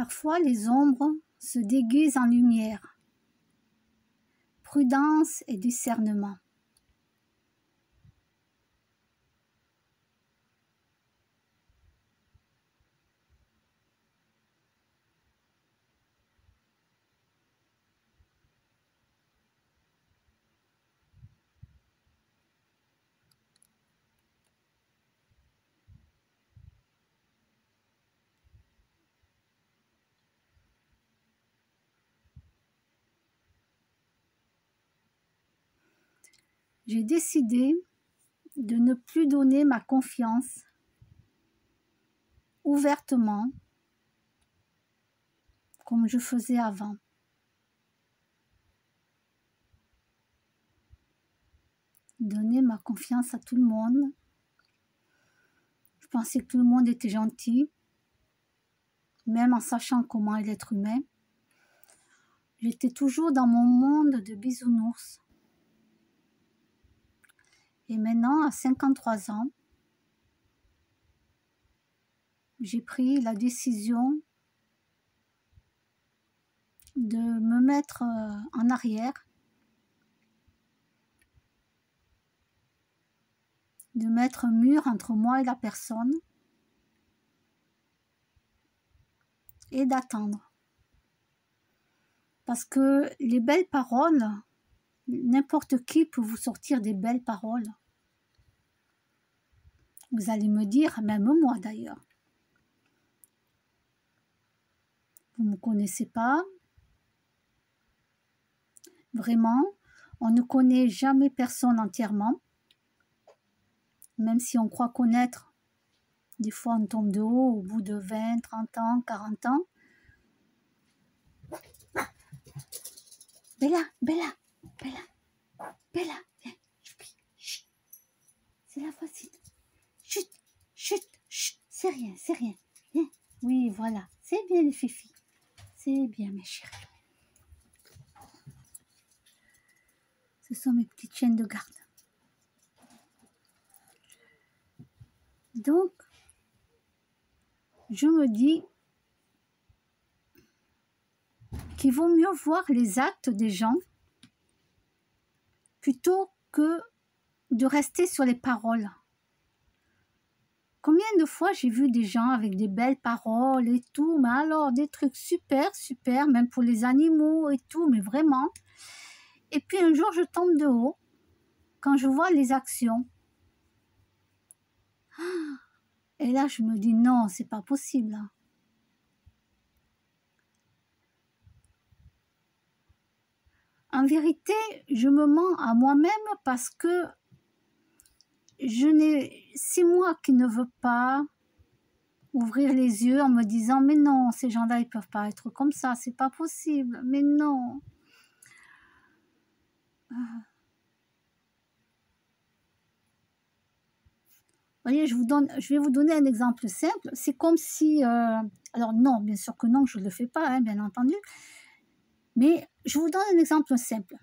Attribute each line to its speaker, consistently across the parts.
Speaker 1: Parfois, les ombres se déguisent en lumière. Prudence et discernement. J'ai décidé de ne plus donner ma confiance ouvertement comme je faisais avant. Donner ma confiance à tout le monde. Je pensais que tout le monde était gentil, même en sachant comment est l'être humain. J'étais toujours dans mon monde de bisounours. Et maintenant, à 53 ans, j'ai pris la décision de me mettre en arrière, de mettre un mur entre moi et la personne et d'attendre. Parce que les belles paroles, n'importe qui peut vous sortir des belles paroles. Vous allez me dire, même moi d'ailleurs. Vous ne me connaissez pas. Vraiment, on ne connaît jamais personne entièrement. Même si on croit connaître, des fois on tombe de haut au bout de 20, 30 ans, 40 ans. Bella, Bella, Bella, Bella, viens, chut, c'est la voisine. Chut, chut, chut, c'est rien, viens. Oui, voilà, c'est bien les filles. C'est bien mes chéris. Ce sont mes petites chiennes de garde. Donc, je me dis qu'il vaut mieux voir les actes des gens plutôt que de rester sur les paroles. Combien de fois j'ai vu des gens avec des belles paroles et tout, mais alors des trucs super, super, même pour les animaux et tout, mais vraiment. Et puis un jour je tombe de haut, quand je vois les actions. Et là je me dis non, c'est pas possible. En vérité, je me mens à moi-même parce que c'est moi qui ne veux pas ouvrir les yeux en me disant mais non, ces gens-là ils peuvent pas être comme ça, c'est pas possible, mais non. Vous voyez, je vais vous donner un exemple simple. C'est comme si, alors non, bien sûr que non, je ne le fais pas, hein, bien entendu, mais je vous donne un exemple simple.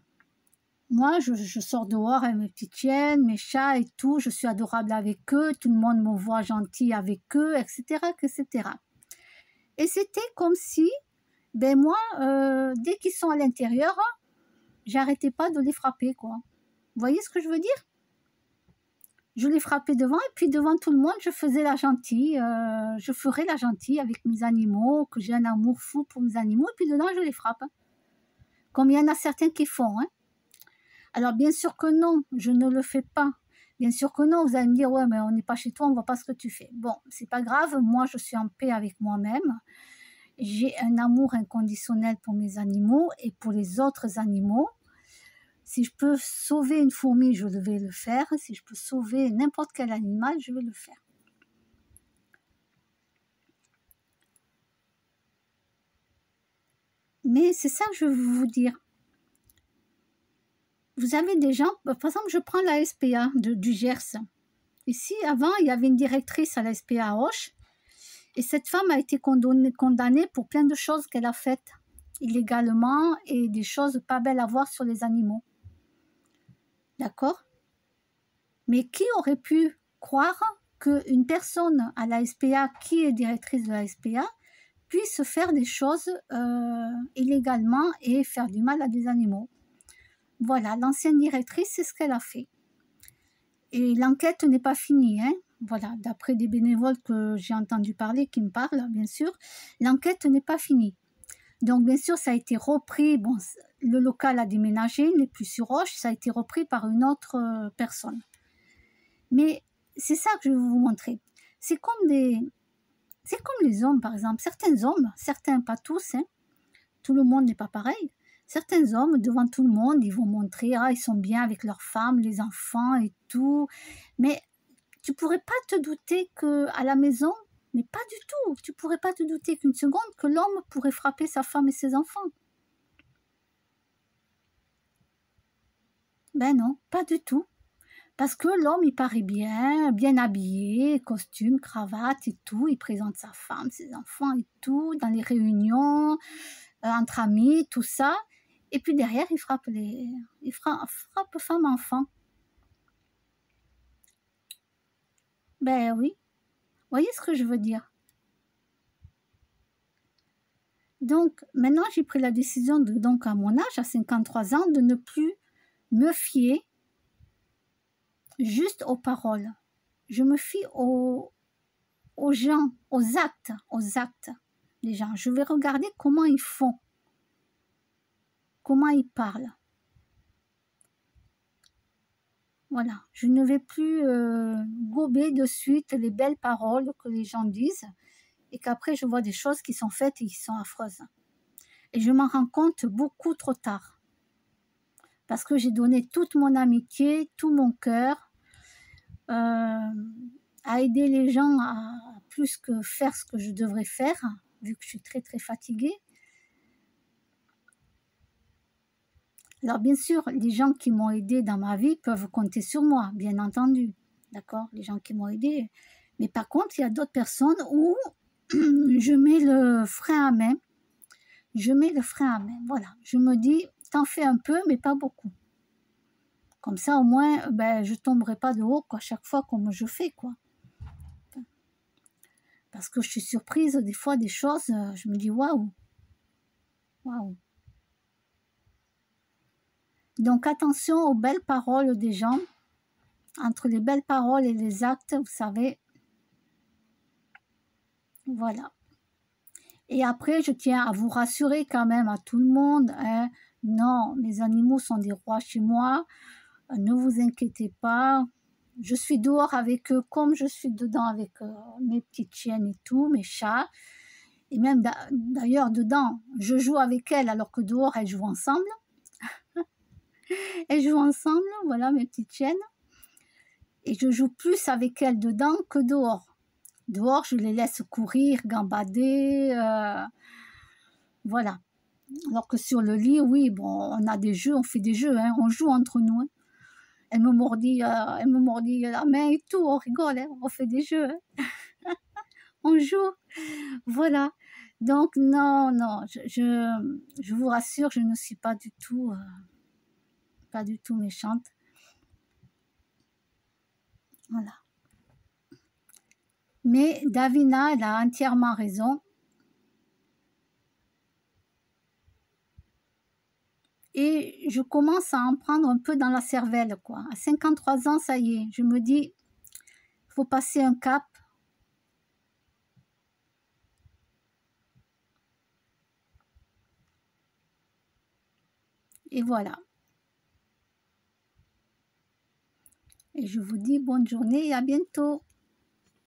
Speaker 1: Moi, je sors dehors avec mes petites chiennes, mes chats et tout, je suis adorable avec eux, tout le monde me voit gentil avec eux, etc., etc. Et c'était comme si, ben moi, dès qu'ils sont à l'intérieur, j'arrêtais pas de les frapper, quoi. Vous voyez ce que je veux dire? Je les frappais devant et puis devant tout le monde, je faisais la gentille, je ferais la gentille avec mes animaux, que j'ai un amour fou pour mes animaux, et puis dedans, je les frappe. Comme il y en a certains qui font, hein. Alors, bien sûr que non, je ne le fais pas. Bien sûr que non, vous allez me dire, ouais, mais on n'est pas chez toi, on ne voit pas ce que tu fais. Bon, c'est pas grave, moi, je suis en paix avec moi-même. J'ai un amour inconditionnel pour mes animaux et pour les autres animaux. Si je peux sauver une fourmi, je vais le faire. Si je peux sauver n'importe quel animal, je vais le faire. Mais c'est ça que je veux vous dire. Vous avez des gens, par exemple, je prends la SPA du Gers. Ici, avant, il y avait une directrice à la SPA à Auch. Et cette femme a été condamnée pour plein de choses qu'elle a faites illégalement et des choses pas belles à voir sur les animaux. D'accord? Mais qui aurait pu croire qu'une personne à la SPA, qui est directrice de la SPA, puisse faire des choses illégalement et faire du mal à des animaux. Voilà, l'ancienne directrice, c'est ce qu'elle a fait. Et l'enquête n'est pas finie, hein. Voilà, d'après des bénévoles que j'ai entendu parler, qui me parlent, bien sûr, l'enquête n'est pas finie. Donc, bien sûr, ça a été repris, bon, le local a déménagé, il n'est plus sur Roche, ça a été repris par une autre personne. Mais c'est ça que je vais vous montrer. C'est comme les hommes, par exemple. Certains hommes, certains, pas tous, hein, tout le monde n'est pas pareil. Certains hommes, devant tout le monde, ils vont montrer, ah, ils sont bien avec leurs femmes, les enfants et tout. Mais tu pourrais pas te douter qu'à la maison, mais pas du tout, tu pourrais pas te douter qu'une seconde que l'homme pourrait frapper sa femme et ses enfants. Ben non, pas du tout. Parce que l'homme, il paraît bien, bien habillé, costume, cravate et tout. Il présente sa femme, ses enfants et tout, dans les réunions, entre amis, tout ça. Et puis derrière, il frappe femme, enfant. Ben oui, vous voyez ce que je veux dire. Donc, maintenant, j'ai pris la décision, donc à mon âge, à 53 ans, de ne plus me fier juste aux paroles. Je me fie aux gens, aux actes des gens. Je vais regarder comment ils font, comment ils parlent. Voilà, je ne vais plus gober de suite les belles paroles que les gens disent et qu'après je vois des choses qui sont faites et qui sont affreuses. Et je m'en rends compte beaucoup trop tard. Parce que j'ai donné toute mon amitié, tout mon cœur à aider les gens à plus que faire ce que je devrais faire, vu que je suis très très fatiguée. Alors bien sûr, les gens qui m'ont aidé dans ma vie peuvent compter sur moi, bien entendu. D'accord, les gens qui m'ont aidé. Mais par contre, il y a d'autres personnes où je mets le frein à main. Je mets le frein à main, voilà. Je me dis, t'en fais un peu, mais pas beaucoup. Comme ça, au moins, ben, je ne tomberai pas de haut quoi, chaque fois comme je fais, quoi. Parce que je suis surprise des fois des choses, je me dis, waouh, waouh. Donc attention aux belles paroles des gens. Entre les belles paroles et les actes, vous savez, voilà. Et après, je tiens à vous rassurer quand même à tout le monde, hein, non, mes animaux sont des rois chez moi, ne vous inquiétez pas, je suis dehors avec eux comme je suis dedans avec mes petites chiennes et tout, mes chats, et même d'ailleurs dedans, je joue avec elles alors que dehors, elles jouent ensemble. Elles jouent ensemble, voilà mes petites chiennes, et je joue plus avec elles dedans que dehors. Dehors, je les laisse courir, gambader, voilà. Alors que sur le lit, oui, bon, on a des jeux, on fait des jeux, hein, on joue entre nous. Hein. Elle me mordit la main et tout, on rigole, hein, on fait des jeux. Hein. On joue, voilà. Donc non, non, je vous rassure, je ne suis pas du tout méchante. Voilà. Mais Davina, elle a entièrement raison. Et je commence à en prendre un peu dans la cervelle, quoi. À 53 ans, ça y est, je me dis, il faut passer un cap. Et voilà. Et je vous dis bonne journée et à bientôt.